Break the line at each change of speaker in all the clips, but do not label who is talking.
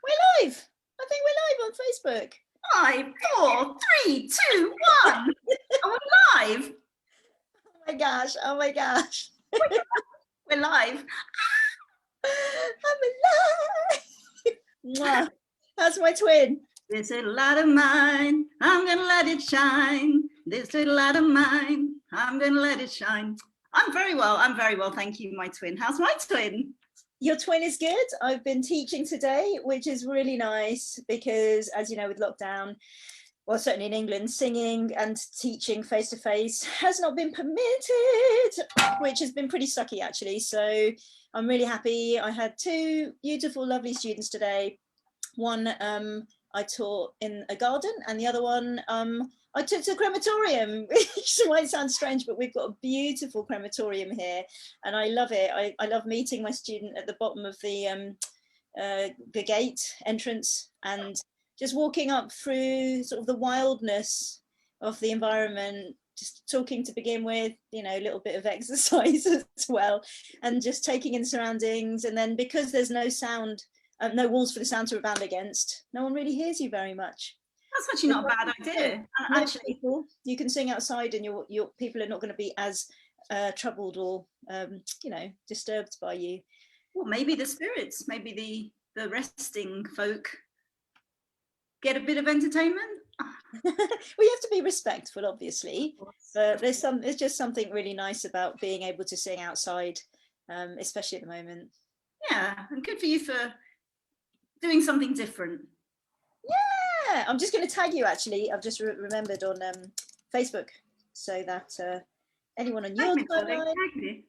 We're live. I think we're live on Facebook.
5, 4, 3, 2, 1. Are we live?
Oh my gosh. Oh my gosh.
We're live.
I'm alive. How's my twin?
This little light of mine, I'm gonna let it shine. This little light of mine, I'm gonna let it shine. I'm very well, thank you, my twin. How's my twin?
Your twin is good. I've been teaching today, which is really nice because, as you know, with lockdown, well, certainly in England, singing and teaching face-to-face has not been permitted, which has been pretty sucky, actually. So I'm really happy. I had two beautiful, lovely students today. One I taught in a garden, and the other one I took to a crematorium, which might sound strange, but we've got a beautiful crematorium here, and I love it. I love meeting my student at the bottom of the gate entrance and just walking up through sort of the wildness of the environment, just talking to begin with, you know, a little bit of exercise as well, and just taking in surroundings. And then because there's no sound, no walls for the sound to rebound against, no one really hears you very much.
That's actually not a bad idea. Actually,
people, you can sing outside, and your people are not going to be as troubled or disturbed by you.
Well, maybe the spirits, maybe the resting folk get a bit of entertainment.
We have to be respectful, obviously, but there's just something really nice about being able to sing outside, especially at the moment.
Yeah, and good for you for doing something different.
Yeah, I'm just going to tag you, actually. I've just remembered on Facebook, so that anyone on your timeline.
Tag me.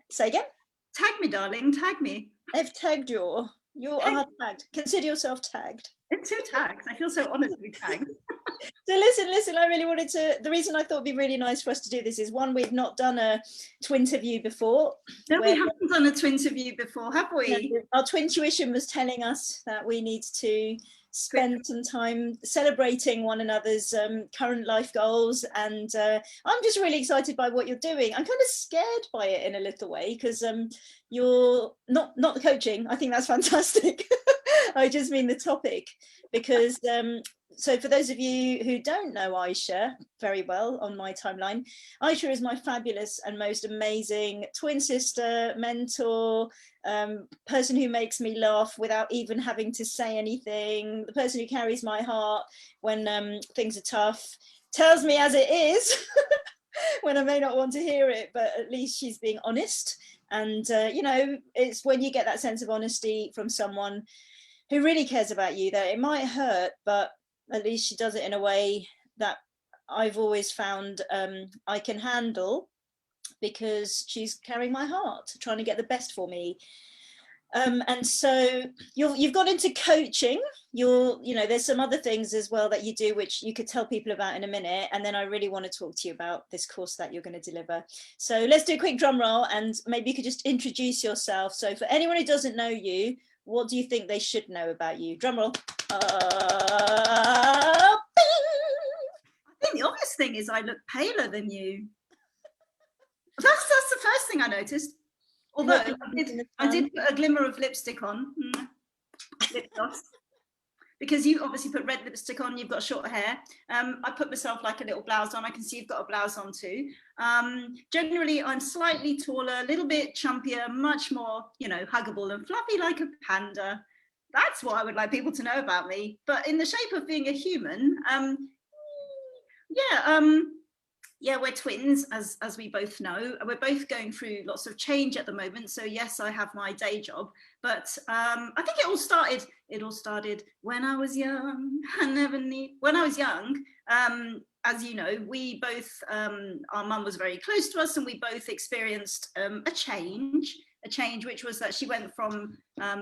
Say again?
Tag me, darling, tag me.
I've tagged you. You are tagged. Consider yourself tagged.
It's 2 tags. I feel so honoured to be tagged.
So listen, I really wanted to, the reason I thought it'd be really nice for us to do this is, one, we've not done a Twinterview before.
No, we haven't done a Twinterview before, have we?
Our twin tuition was telling us that we need to spend some time celebrating one another's current life goals, and I'm just really excited by what you're doing. I'm kind of scared by it in a little way, because you're not the coaching. I think that's fantastic. I just mean the topic, because so for those of you who don't know Aisha very well on my timeline, Aisha is my fabulous and most amazing twin sister, mentor, person who makes me laugh without even having to say anything, the person who carries my heart when things are tough, tells me as it is when I may not want to hear it, but at least she's being honest. And it's when you get that sense of honesty from someone who really cares about you, that it might hurt, but at least she does it in a way that I've always found I can handle, because she's carrying my heart, trying to get the best for me. And so you've got into coaching. There's some other things as well that you do, which you could tell people about in a minute. And then I really want to talk to you about this course that you're going to deliver. So let's do a quick drum roll, and maybe you could just introduce yourself. So for anyone who doesn't know you, what do you think they should know about you? Drum roll.
I think the obvious thing is I look paler than you. That's the first thing I noticed. Although I did put a glimmer of lipstick on, lip gloss, because you obviously put red lipstick on. You've got short hair. I put myself like a little blouse on. I can see you've got a blouse on too. Generally, I'm slightly taller, a little bit chumpier, much more, huggable and fluffy like a panda. That's what I would like people to know about me. But in the shape of being a human, we're twins, as we both know. We're both going through lots of change at the moment. So yes, I have my day job, but I think it all started when I was young. When I was young, as you know, we both, our mum was very close to us, and we both experienced a change which was that she went from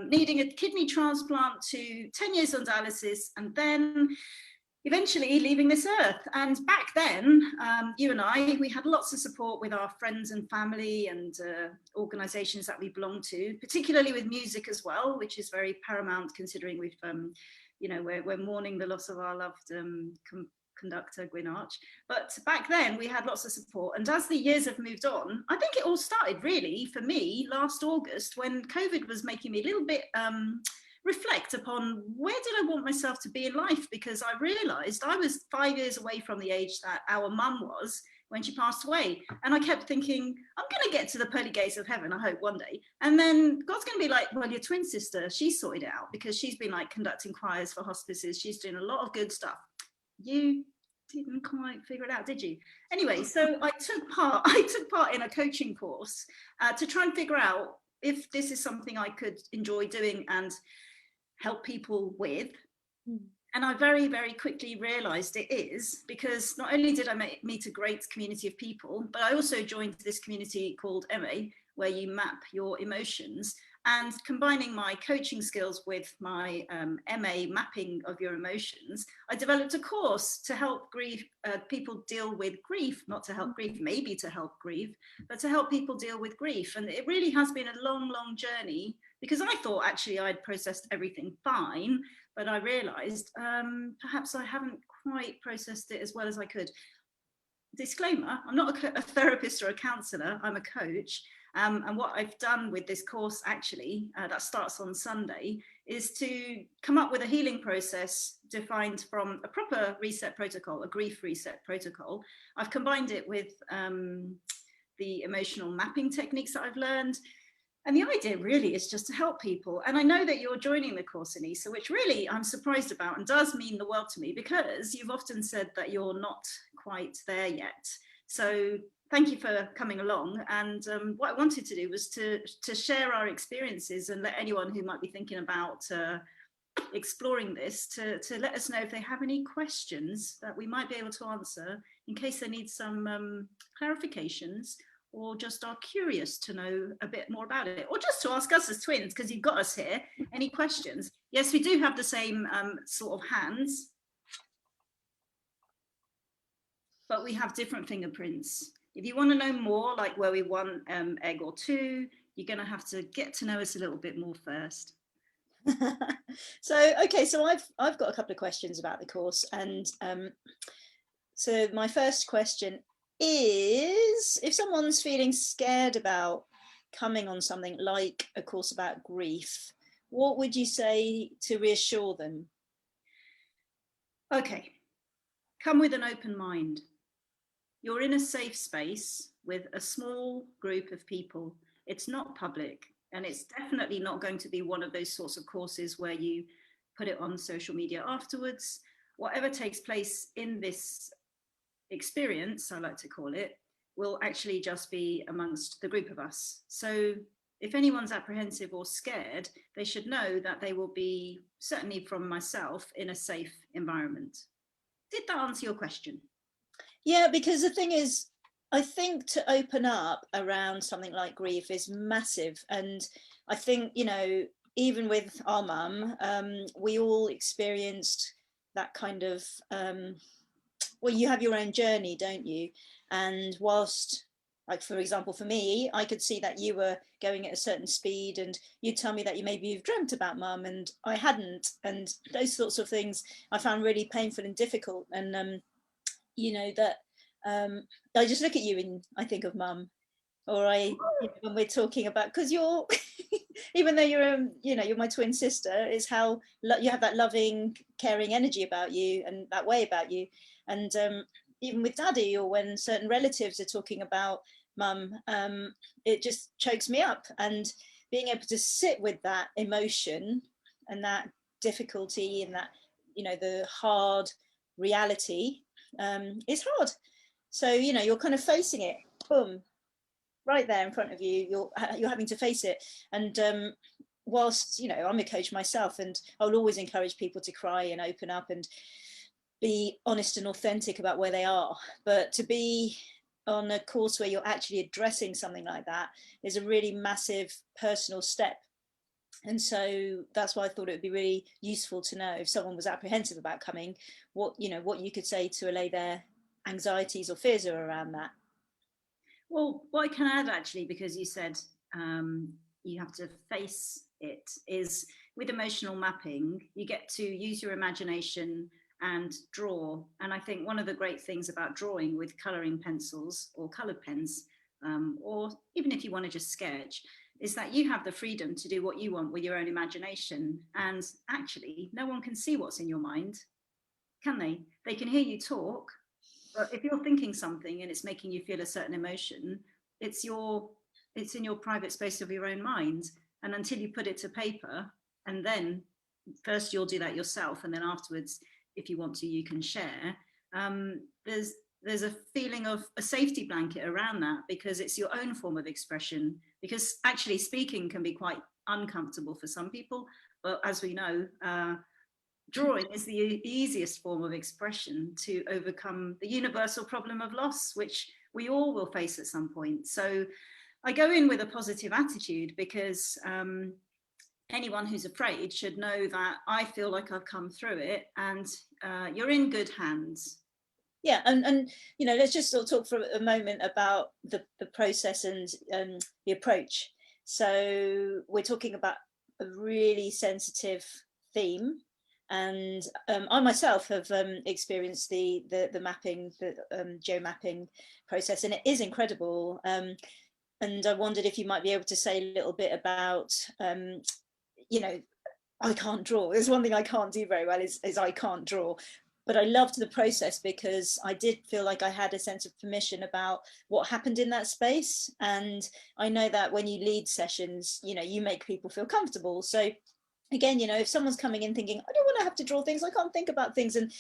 needing a kidney transplant to 10 years on dialysis, and then eventually leaving this earth. And back then, you and I, we had lots of support with our friends and family and organisations that we belonged to, particularly with music as well, which is very paramount considering we've, we're mourning the loss of our loved conductor Gwyn Arch. But back then we had lots of support, and as the years have moved on, I think it all started really for me last August, when COVID was making me a little bit reflect upon where did I want myself to be in life, because I realized I was 5 years away from the age that our mum was when she passed away. And I kept thinking, I'm going to get to the pearly gates of heaven, I hope one day. And then God's going to be like, well, your twin sister, she's sorted it out, because she's been like conducting choirs for hospices. She's doing a lot of good stuff. You didn't quite figure it out, did you? Anyway, so I took part in a coaching course to try and figure out if this is something I could enjoy doing and help people with. And I very, very quickly realized it is, because not only did I meet a great community of people, but I also joined this community called MA, where you map your emotions. And combining my coaching skills with my MA mapping of your emotions, I developed a course to help people deal with grief, not to help grief, maybe to help grief, but to help people deal with grief. And it really has been a long, long journey, because I thought actually I'd processed everything fine, but I realized perhaps I haven't quite processed it as well as I could. Disclaimer, I'm not a therapist or a counselor, I'm a coach. And what I've done with this course, actually, that starts on Sunday, is to come up with a healing process defined from a proper reset protocol, a grief reset protocol. I've combined it with the emotional mapping techniques that I've learned. And the idea really is just to help people. And I know that you're joining the course, Aneesa, which really I'm surprised about and does mean the world to me, because you've often said that you're not quite there yet. So thank you for coming along. And what I wanted to do was to share our experiences and let anyone who might be thinking about exploring this to let us know if they have any questions that we might be able to answer, in case they need some clarifications, or just are curious to know a bit more about it, or just to ask us as twins, because you've got us here. Any questions? Yes, we do have the same sort of hands, but we have different fingerprints. If you want to know more, like where we won egg or two, you're going to have to get to know us a little bit more first.
So okay, so I've got a couple of questions about the course, and so my first question is, if someone's feeling scared about coming on something like a course about grief, what would you say to reassure them?
Okay, come with an open mind. You're in a safe space with a small group of people. It's not public, and it's definitely not going to be one of those sorts of courses where you put it on social media afterwards. Whatever takes place in this experience, I like to call it, will actually just be amongst the group of us. So if anyone's apprehensive or scared, they should know that they will be, certainly from myself, in a safe environment. Did that answer your question?
Yeah, because the thing is, I think to open up around something like grief is massive. And I think, you know, even with our mum, we all experienced that kind of, well, you have your own journey, don't you? And whilst, like, for example, for me, I could see that you were going at a certain speed, and you tell me that you've dreamt about mum and I hadn't. And those sorts of things I found really painful and difficult. And, you know, that I just look at you and I think of mum, or when we're talking about, because you're even though you're you know, you're my twin sister, is how you have that loving, caring energy about you and that way about you. And even with daddy, or when certain relatives are talking about mum, it just chokes me up. And being able to sit with that emotion and that difficulty and that, you know, the hard reality is hard. So, you know, you're kind of facing it, boom, right there in front of you. You're having to face it. And whilst, you know, I'm a coach myself, and I'll always encourage people to cry and open up and be honest and authentic about where they are. But to be on a course where you're actually addressing something like that is a really massive personal step. And so that's why I thought it would be really useful to know, if someone was apprehensive about coming, what, you know, what you could say to allay their anxieties or fears around that.
Well, what I can add, actually, because you said you have to face it, is with emotional mapping, you get to use your imagination and draw. And I think one of the great things about drawing with colouring pencils or coloured pens, or even if you want to just sketch, is that you have the freedom to do what you want with your own imagination. And actually, no one can see what's in your mind, can they? They can hear you talk, but if you're thinking something and it's making you feel a certain emotion, it's in your private space of your own mind. And until you put it to paper, and then first you'll do that yourself, and then afterwards, if you want to, you can share. There's a feeling of a safety blanket around that, because it's your own form of expression. Because actually speaking can be quite uncomfortable for some people, but as we know, drawing is the easiest form of expression to overcome the universal problem of loss, which we all will face at some point. So I go in with a positive attitude, because anyone who's afraid should know that I feel like I've come through it, and you're in good hands.
Yeah, and you know, let's just sort of talk for a moment about the process and the approach. So we're talking about a really sensitive theme, and I myself have experienced the mapping, the geomapping process, and it is incredible. And I wondered if you might be able to say a little bit about, you know, I can't draw. There's one thing I can't do very well is I can't draw. But I loved the process, because I did feel like I had a sense of permission about what happened in that space. And I know that when you lead sessions, you know, you make people feel comfortable. So again, you know, if someone's coming in thinking, I don't want to have to draw things, I can't think about things. And,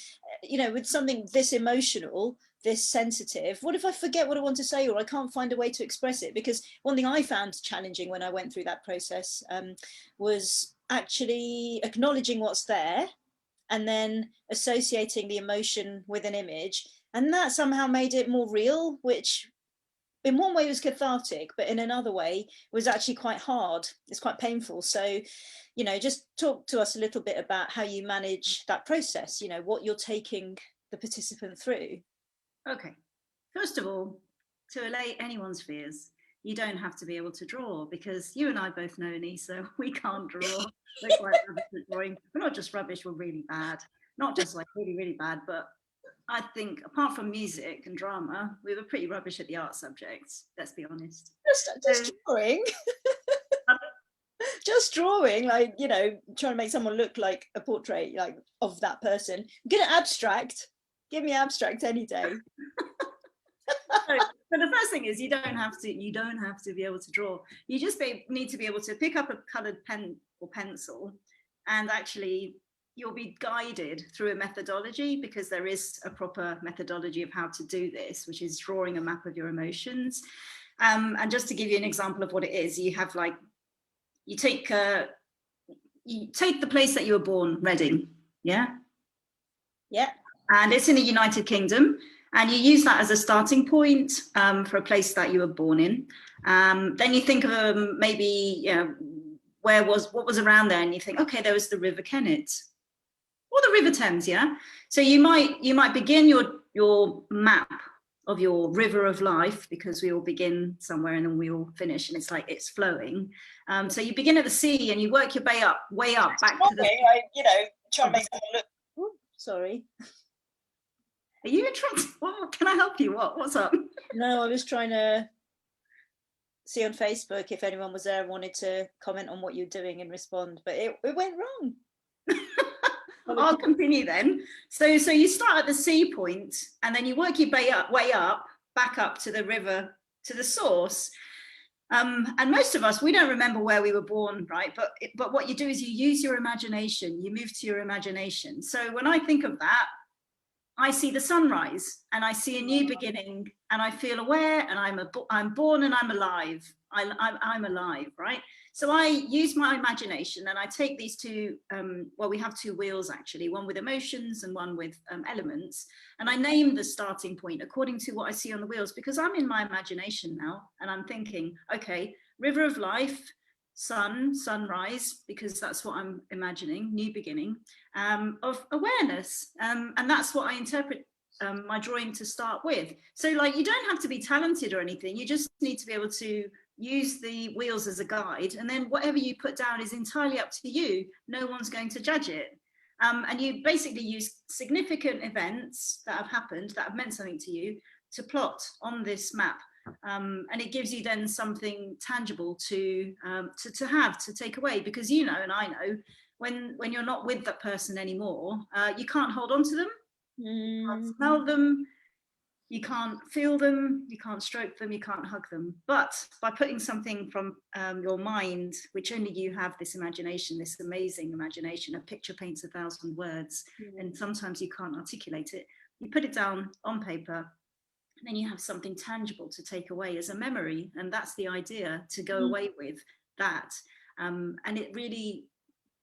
you know, with something this emotional, this sensitive, what if I forget what I want to say, or I can't find a way to express it? Because one thing I found challenging when I went through that process was actually acknowledging what's there, and then associating the emotion with an image. And that somehow made it more real, which in one way was cathartic, but in another way was actually quite hard. It's quite painful. So, you know, just talk to us a little bit about how you manage that process, you know, what you're taking the participant through.
Okay. First of all, to allay anyone's fears, you don't have to be able to draw, because you and I both know, Aneesa, we can't draw. We're quite rubbish at drawing. We're not just rubbish, we're really bad. Not just like really, really bad, but I think apart from music and drama, we were pretty rubbish at the art subjects, let's be honest.
Just drawing. Just drawing, like, you know, trying to make someone look like a portrait, like, of that person. Get an abstract. Give me abstract any day.
So the first thing is you don't have to be able to draw. You just need to be able to pick up a coloured pen or pencil, and actually you'll be guided through a methodology, because there is a proper methodology of how to do this, which is drawing a map of your emotions. And just to give you an example of what it is, you have like, you take the place that you were born, Reading, yeah?
Yeah.
And it's in the United Kingdom. And you use that as a starting point for a place that you were born in. Then you think of maybe, you know, what was around there, and you think, okay, there was the River Kennet or the River Thames, yeah. So you might begin your map of your river of life, because we all begin somewhere and then we all finish, and it's like it's flowing. So you begin at the sea and you work your way up back to the.
You know, trying to make someone look. Ooh, sorry.
Are you trying? What can I help you? What's up?
No, I was trying to see on Facebook if anyone was there and wanted to comment on what you're doing and respond, but it went wrong.
I'll continue then. So you start at the sea point, and then you work your way up, back up to the river, to the source. And most of us, we don't remember where we were born, right? But what you do is you use your imagination. You move to your imagination. So when I think of that, I see the sunrise, and I see a new beginning, and I feel aware, and I'm born and I'm alive. I'm alive, right? So I use my imagination, and I take these two, well, we have two wheels actually, one with emotions and one with elements. And I name the starting point according to what I see on the wheels, because I'm in my imagination now, and I'm thinking, okay, river of life, sunrise, because that's what I'm imagining, new beginning, of awareness. And that's what I interpret my drawing to start with. So like, you don't have to be talented or anything. You just need to be able to use the wheels as a guide, and then whatever you put down is entirely up to you. No one's going to judge it. And you basically use significant events that have happened, that have meant something to you, to plot on this map. And it gives you then something tangible to have, to take away, because you know, and I know, when you're not with that person anymore, you can't hold on to them, you can't smell them, you can't feel them, you can't stroke them, you can't hug them. But by putting something from your mind, which only you have, this imagination, this amazing imagination, a picture paints 1,000 words, and sometimes you can't articulate it. You put it down on paper, and then you have something tangible to take away as a memory. And that's the idea, to go away with that. And it really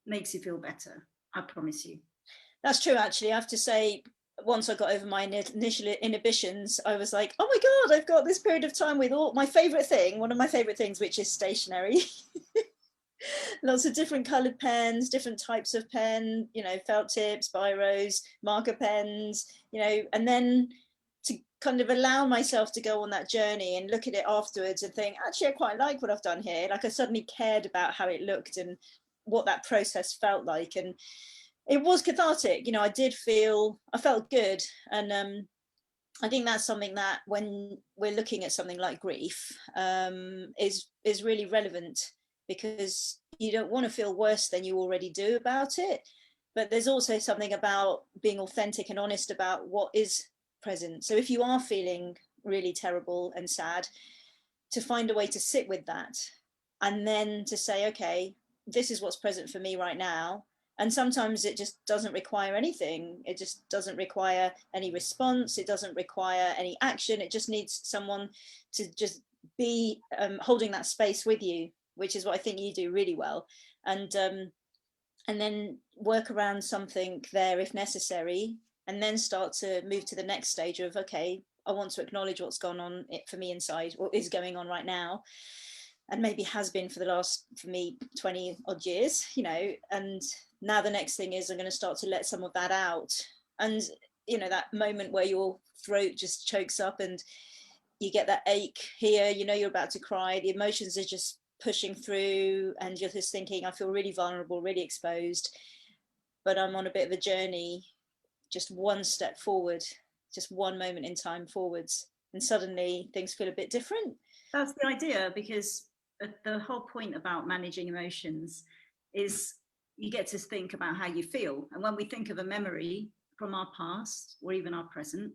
makes you feel better, I promise you.
That's true, actually. I have to say, once I got over my initial inhibitions, I was like, oh my God, I've got this period of time with all my favorite thing, one of my favorite things, which is stationery. Lots of different colored pens, different types of pen, you know, felt tips, biros, marker pens, you know, and then to kind of allow myself to go on that journey and look at it afterwards and think, actually, I quite like what I've done here. Like, I suddenly cared about how it looked and what that process felt like. And it was cathartic, you know. I felt good. And I think that's something that, when we're looking at something like grief, is really relevant, because you don't want to feel worse than you already do about it. But there's also something about being authentic and honest about what is present. So if you are feeling really terrible and sad, to find a way to sit with that, and then to say, okay, this is what's present for me right now. And sometimes it just doesn't require anything. It just doesn't require any response. It doesn't require any action. It just needs someone to just be holding that space with you, which is what I think you do really well. And then work around something there if necessary, and then start to move to the next stage of, okay, I want to acknowledge what's gone on for me inside, what is going on right now, and maybe has been for the last, for me, 20 odd years, you know. And now the next thing is, I'm going to start to let some of that out. And, you know, that moment where your throat just chokes up and you get that ache here, you know, you're about to cry, the emotions are just pushing through, and you're just thinking, I feel really vulnerable, really exposed, but I'm on a bit of a journey, just one step forward, just one moment in time forwards, and suddenly things feel a bit different.
That's the idea, because the whole point about managing emotions is you get to think about how you feel. And when we think of a memory from our past or even our present,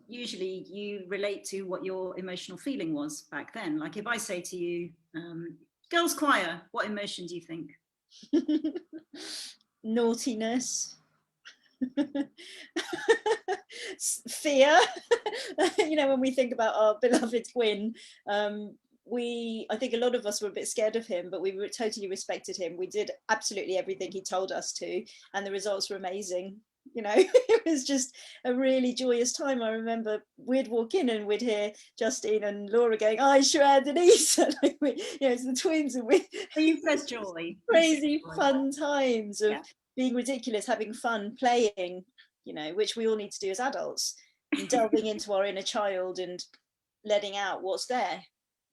usually you relate to what your emotional feeling was back then. Like if I say to you, girls choir, what emotion do you think?
Naughtiness. Fear. You know, when we think about our beloved twin, I think a lot of us were a bit scared of him, but we totally respected him. We did absolutely everything he told us to, and the results were amazing. You know, it was just a really joyous time. I remember we'd walk in and we'd hear Justine and Laura going, Aisha and Aneesa, like you know, it's the twins, and
you said joy.
Crazy fun times of being ridiculous, having fun, playing, you know, which we all need to do as adults, and delving into our inner child and letting out what's there.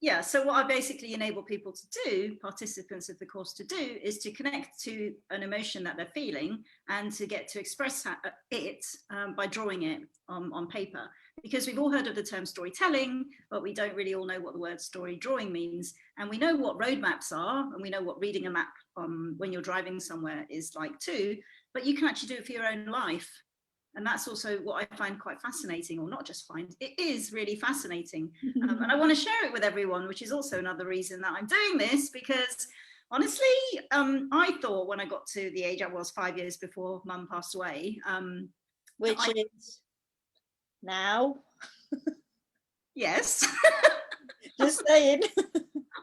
Yeah, so what I basically enable people to do, participants of the course to do, is to connect to an emotion that they're feeling and to get to express it by drawing it on paper. Because we've all heard of the term storytelling, but we don't really all know what the word story drawing means. And we know what roadmaps are, and we know what reading a map when you're driving somewhere is like too, but you can actually do it for your own life. And that's also what I find quite fascinating, or not just find, it is really fascinating. And I want to share it with everyone, which is also another reason that I'm doing this, because honestly, I thought when I got to the age I was 5 years before Mum passed away.
Which is now.
Yes.
Just saying.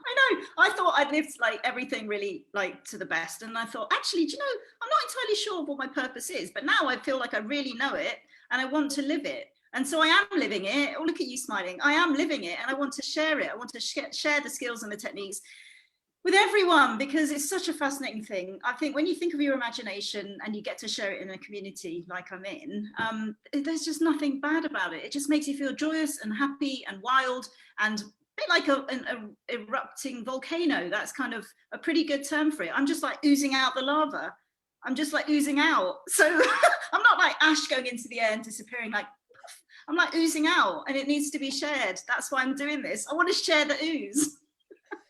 I know. I thought I'd lived like everything really like to the best. And I thought, actually, do you know, I'm not entirely sure what my purpose is, but now I feel like I really know it and I want to live it. And so I am living it. Oh, look at you smiling. I am living it and I want to share it. I want to share the skills and the techniques with everyone, because it's such a fascinating thing. I think when you think of your imagination and you get to share it in a community like I'm in, there's just nothing bad about it. It just makes you feel joyous and happy and wild, and bit like an erupting volcano. That's kind of a pretty good term for it. I'm just like oozing out the lava. I'm just like oozing out. So I'm not like ash going into the air and disappearing like, poof. I'm like oozing out and it needs to be shared. That's why I'm doing this. I want to share the ooze.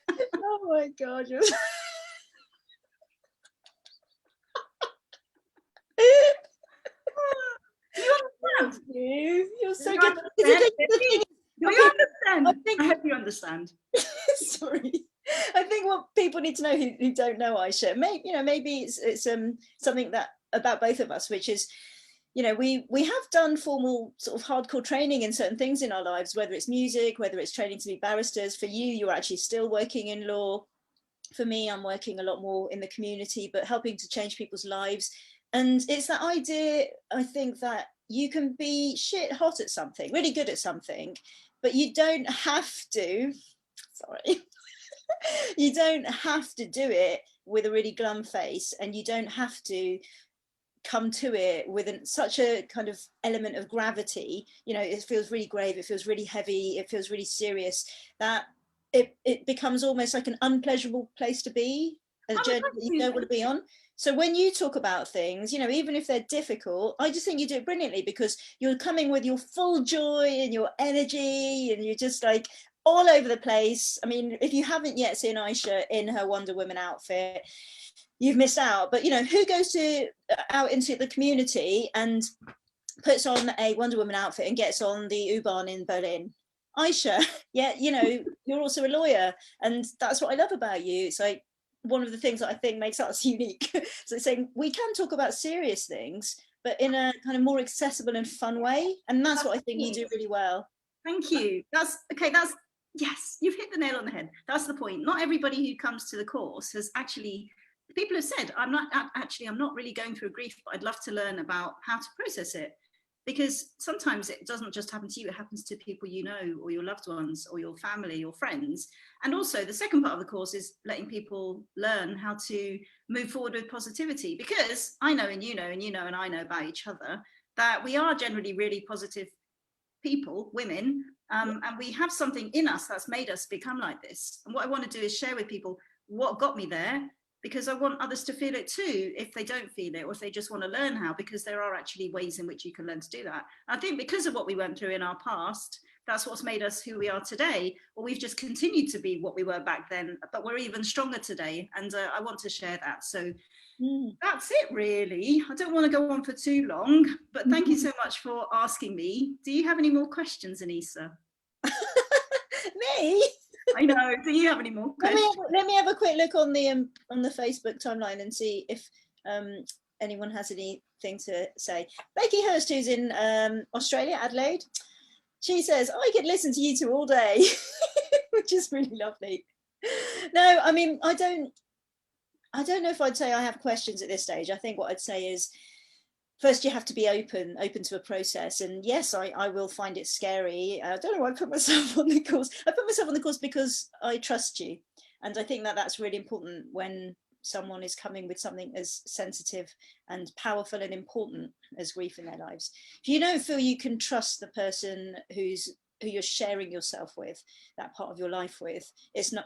Oh my God. You're
Do you understand?
You're so
Do you
good.
understand? Do you understand?
I think
I hope you understand.
sorry. I think what people need to know who don't know Aisha, maybe it's something that about both of us, which is, we have done formal sort of hardcore training in certain things in our lives, whether it's music, whether it's training to be barristers. For you, you're actually still working in law. For me, I'm working a lot more in the community, but helping to change people's lives. And it's that idea, I think, that you can be shit hot at something, really good at something, but you don't have to, sorry, you don't have to do it with a really glum face, and you don't have to come to it with such a kind of element of gravity. It feels really grave, it feels really heavy, it feels really serious, that it becomes almost like an unpleasurable place to be, a journey that you don't want to be on. So when you talk about things, even if they're difficult, I just think you do it brilliantly, because you're coming with your full joy and your energy, and you're just like all over the place. I mean, if you haven't yet seen Aisha in her Wonder Woman outfit, you've missed out. But who goes out into the community and puts on a Wonder Woman outfit and gets on the U-Bahn in Berlin? Aisha. Yeah, you're also a lawyer, and that's what I love about you. It's like one of the things that I think makes us unique. So it's saying we can talk about serious things, but in a kind of more accessible and fun way, and that's what I think you do really well.
Thank you. That's yes, you've hit the nail on the head. That's the point. Not everybody who comes to the course has actually, people have said, I'm not really going through grief, but I'd love to learn about how to process it. Because sometimes it doesn't just happen to you, it happens to people you know, or your loved ones, or your family, or friends. And also the second part of the course is letting people learn how to move forward with positivity. Because I know, and you know, and I know about each other, that we are generally really positive people, women, and we have something in us that's made us become like this. And what I want to do is share with people what got me there, because I want others to feel it too, if they don't feel it, or if they just want to learn how, because there are actually ways in which you can learn to do that. I think because of what we went through in our past, that's what's made us who we are today, or we've just continued to be what we were back then, but we're even stronger today. And I want to share that. So that's it, really. I don't want to go on for too long, but thank you so much for asking me. Do you have any more questions, Aneesa?
Me?
I know. Do you have any more questions?
Let me have a quick look on the Facebook timeline and see if anyone has anything to say. Becky Hurst, who's in Australia, Adelaide, she says, I could listen to you two all day, which is really lovely. No, I mean, I don't know if I'd say I have questions at this stage. I think what I'd say is, first, you have to be open to a process. And yes, I will find it scary. I don't know why I put myself on the course. I put myself on the course because I trust you. And I think that that's really important when someone is coming with something as sensitive and powerful and important as grief in their lives. If you don't feel you can trust the person who you're sharing yourself with, that part of your life with, it's not,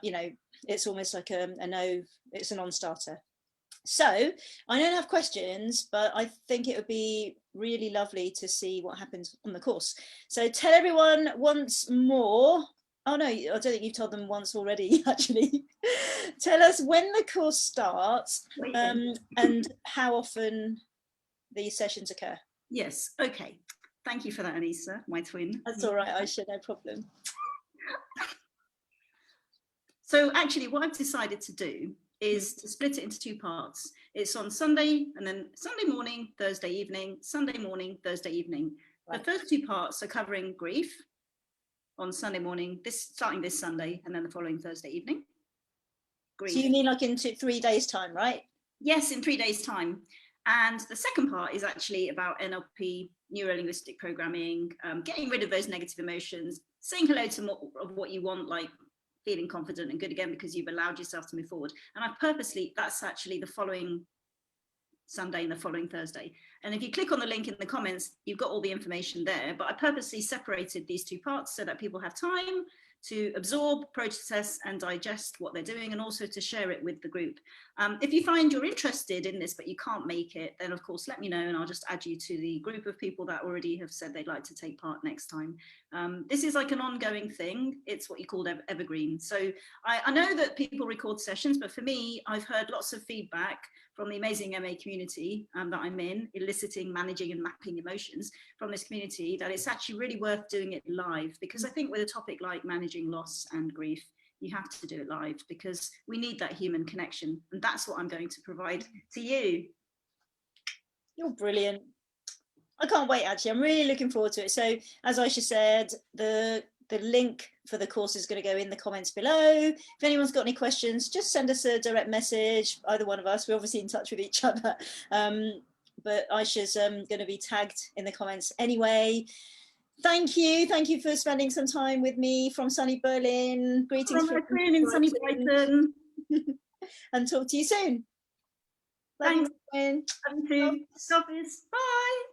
it's almost like a no, it's a non-starter. So I don't have questions, but I think it would be really lovely to see what happens on the course. So tell everyone once more. Oh no, I don't think you've told them once already, actually. Tell us when the course starts and how often these sessions occur.
Yes, okay. Thank you for that, Aneesa, my twin.
That's all right, Aisha, no problem.
So actually what I've decided to do is to split it into two parts. It's on Sunday, and then Sunday morning, Thursday evening, Sunday morning, Thursday evening. Right. The first two parts are covering grief on Sunday morning, starting this Sunday, and then the following Thursday evening. Grief.
So you mean like in 3 days' time, right?
Yes, in 3 days' time. And the second part is actually about NLP, neuro-linguistic programming, getting rid of those negative emotions, saying hello to more of what you want, like feeling confident and good again because you've allowed yourself to move forward. And I've purposely, that's actually the following Sunday and the following Thursday. And if you click on the link in the comments, you've got all the information there. But I purposely separated these two parts so that people have time to absorb, process and digest what they're doing, and also to share it with the group. If you find you're interested in this but you can't make it, then of course let me know and I'll just add you to the group of people that already have said they'd like to take part next time. This is like an ongoing thing. It's what you call evergreen. So I know that people record sessions, but for me, I've heard lots of feedback from the amazing MA community that I'm in, eliciting, managing and mapping emotions from this community, that it's actually really worth doing it live, because I think with a topic like managing loss and grief, you have to do it live because we need that human connection, and that's what I'm going to provide to you.
You're brilliant. I can't wait, actually. I'm really looking forward to it. So as Aisha said, the link for the course is going to go in the comments below. If anyone's got any questions, just send us a direct message, either one of us. We're obviously in touch with each other, but Aisha's going to be tagged in the comments anyway. Thank you for spending some time with me from sunny Berlin. Greetings from
in sunny Brighton.
And talk to you soon.
Thanks.
Love you.
Bye.